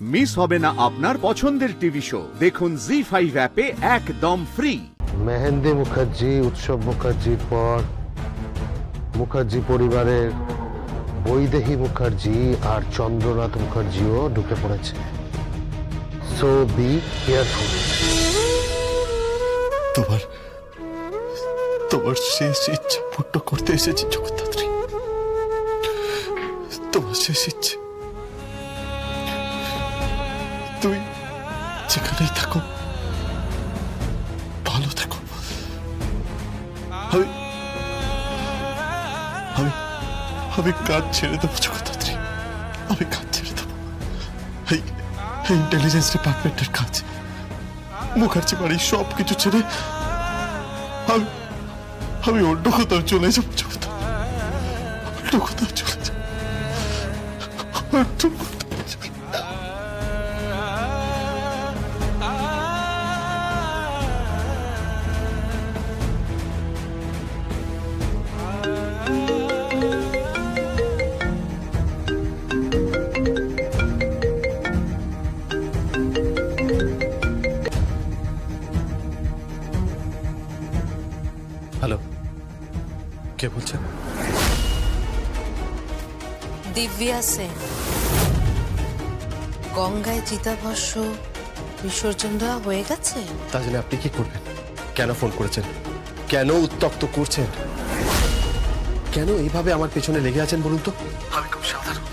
Miss হবে না আপনার পছন্দের টিভি শো দেখুন জি5 অ্যাপে একদম ফ্রি। মেহেন্দি মুখার্জি, উৎসব মুখার্জির পর মুখার্জি পরিবারের বৈদেহী মুখার্জি আর চন্দ্রনাথ মুখার্জিও ঢুকে পড়েছে। So be careful. তোমার শেষ ইচ্ছা পূর্ণ করতে এসেছি জগদ্ধাত্রী। তোমার শেষ ইচ্ছে, তুমি যেখানেই থাকো ভালো থাকো। আমি কাজ ছেড়ে দেবো জগদ্ধাত্রী, আমি কাজ ছেড়ে দেবো। এই ইন্টেলিজেন্স ডিপার্টমেন্টের কাজ, মুখার্জি বাড়ির সব কিছু ছেড়ে আমি অন্য কোথাও চলে যাবো জগদ্ধাত্রী, অন্য কোথাও চলে যাবো। হ্যালো, কে বলছেন? দিব্যা সেন। গঙ্গায় চিতাভস্ম বিসর্জন দেওয়া হয়ে গেছে। তা জন্য আপনি কি করবেন? কেন ফোন করেছেন? কেন উত্তক্ত করছেন? কেন এইভাবে আমার পেছনে লেগে আছেন বলুন তো? আমি খুব সাধারণ,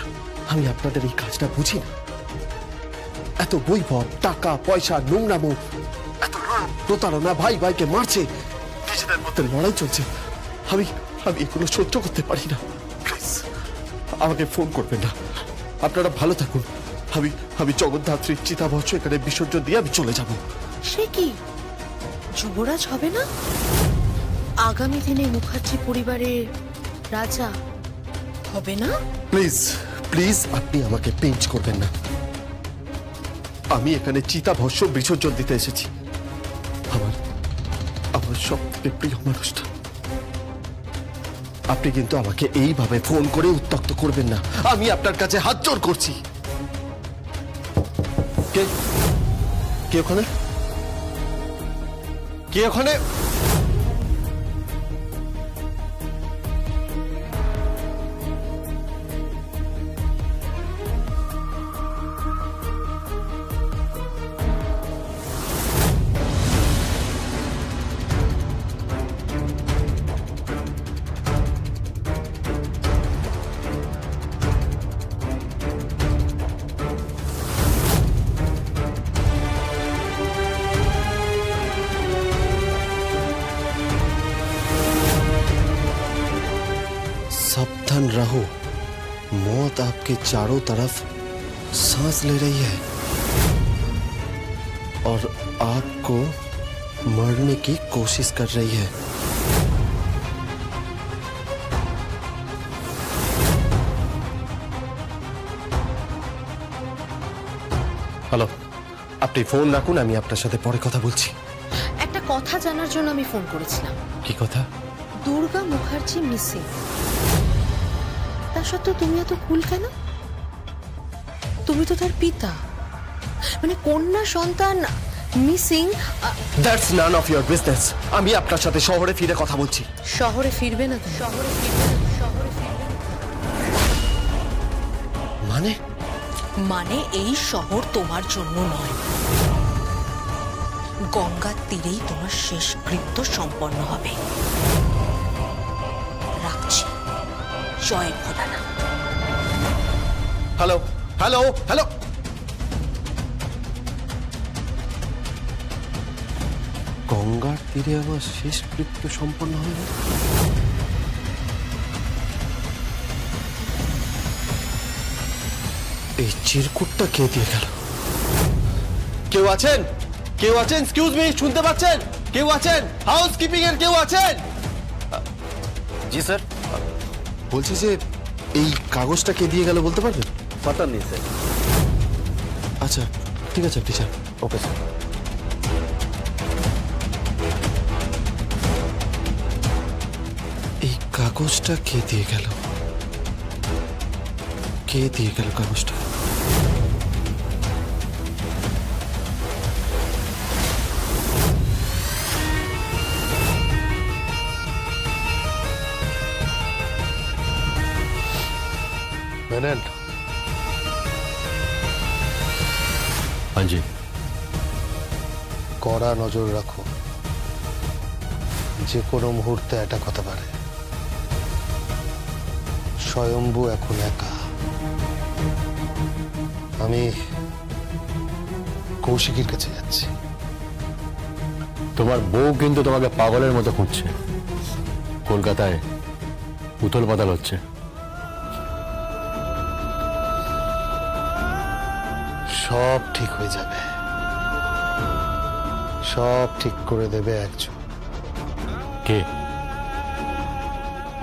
আমি আপনাদের এই কাজটা বুঝি না। এত বৈভব, টাকা পয়সা, নোংরামো, এত প্রতারণা, ভাই ভাইকে মারছে, নিজেদের মধ্যে লড়াই চলছে। আমি এগুলো সহ্য করতে পারি না। প্লিজ আমাকে ফোন করবেন না। আপনারা ভালো থাকুন। আমি জগদ্ধাত্রীর চিতাভস্ম এখানে বিসর্জন দিয়ে আমি চলে যাব। সে কি যুবরাজ হবে না? আগামী দিনে মুখার্জি পরিবারের রাজা হবে না? প্লিজ প্লিজ আপনি আমাকে পেঞ্চ করবেন না। আমি এখানে চিতাভস্ম বিসর্জন দিতে এসেছি। আমার সব থেকে প্রিয় মানুষটা। আপনি কিন্তু আমাকে এইভাবে ফোন করে উত্তক্ত করবেন না। আমি আপনার কাছে হাত জোড় করছি। কে ওখানে? কে ওখানে? सावधान रहो, मौत आपके चारों तरफ सांस ले रही है और आपको मरने की कोशिश कर रही है। হ্যালো, আপনি ফোন রাখুন, আমি আপনার সাথে পরে কথা বলছি। একটা কথা জানার জন্য আমি ফোন করেছিলাম। কি কথা? দুর্গা মুখার্জি মিসিং। তা সত্ত্বেও তুমি এত কুল কেন? তুমি তো তার পিতা, মানে কন্যা সন্তান missing. That's none of your business. আমি আপনার সাথে শহরে ফিরে কথা বলছি। শহরে ফিরবে না? শহরে ফিরবে না? মানে এই শহর তোমার জন্য নয়। গঙ্গার তীরেই তোমার শেষ কৃত্য সম্পন্ন হবে। রাখছি। জয় ভোলানাথ। হ্যালো হ্যালো হ্যালো, গঙ্গার তীরে আমার শেষ কৃত্য সম্পন্ন হবে। এই চিরকুটটা কে দিয়ে গেল? কেউ আছেন? কেউ আছেন? এক্সকিউজ মি, শুনতে পাচ্ছেন? কেউ আছেন? হাউসকিপিং এর কেউ আছেন? জি স্যার। বলছি যে এই কাগজটা কে দিয়ে গেল বলতে পারবেন? পাতা নেই স্যার। আচ্ছা ঠিক আছে টিচার। Okay sir. এই কাগজটা কে দিয়ে গেল? কে দিয়ে গেল কাগজটা? জানেন, हाँ जी। কড়া নজর রাখো, যে কোনো মুহূর্তে অ্যাটাক হতে পারে। স্বয়ম্ভু এখন একা। আমি কৌশিকীর কাছে যাচ্ছি। তোমার বউ কিন্তু তোমাকে পাগলের মতো খুঁজছে। কলকাতায় উথল পাতাল হচ্ছে। সব ঠিক হয়ে যাবে, সব ঠিক করে দেবে একজন। কে?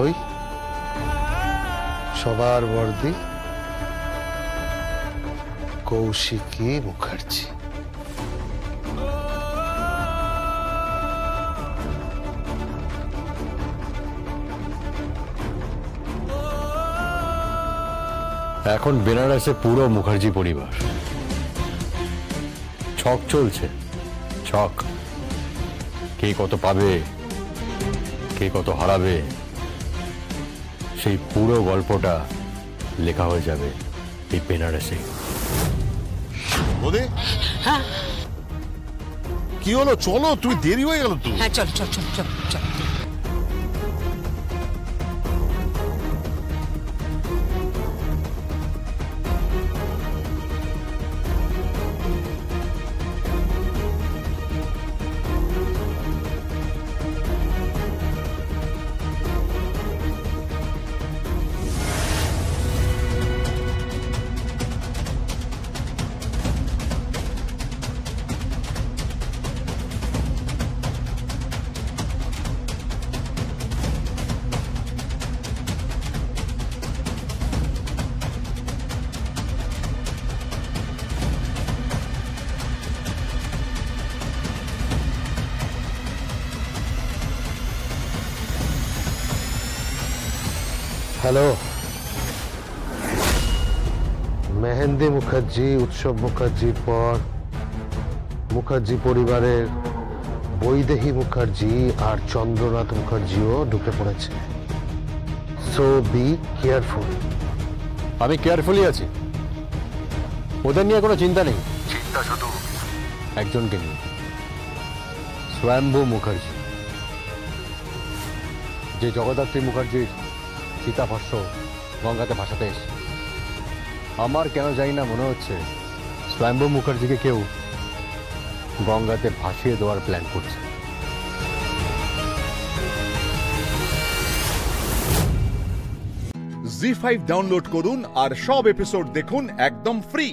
ওই সবার বর্দি কৌশিকী মুখার্জি। এখন বেনারসে পুরো মুখার্জি পরিবার। ছক চলছে, ছক। কে কত পাবে, কে কত হারাবে, সেই পুরো গল্পটা লেখা হয়ে যাবে এই বেনারসে। বোধে কি হলো? চলো, তুই দেরি হয়ে গেল তো। হ্যাঁ, চল চল চল চল চল। হ্যালো, মেহেন্দি মুখার্জি, উৎসব মুখার্জির পর মুখার্জি পরিবারের বৈদেহী মুখার্জি আর চন্দ্রনাথ মুখার্জিও ঢুকে পড়েছে। So be careful. আমি কেয়ারফুলি আছি, ওদের নিয়ে কোনো চিন্তা নেই। চিন্তা শুধু একজনকে নিয়ে, স্বয়ম্ভু মুখার্জি। যে জগদ্ধাত্রী মুখার্জির চিতাভস্য গঙ্গাতে ভাসাতে এসে আমার কেন জানি না মনে হচ্ছে স্বয়ম্ভু মুখার্জিকে কেউ গঙ্গাতে ভাসিয়ে দেওয়ার প্ল্যান করছে। জি5 ডাউনলোড করুন আর সব এপিসোড দেখুন একদম ফ্রি।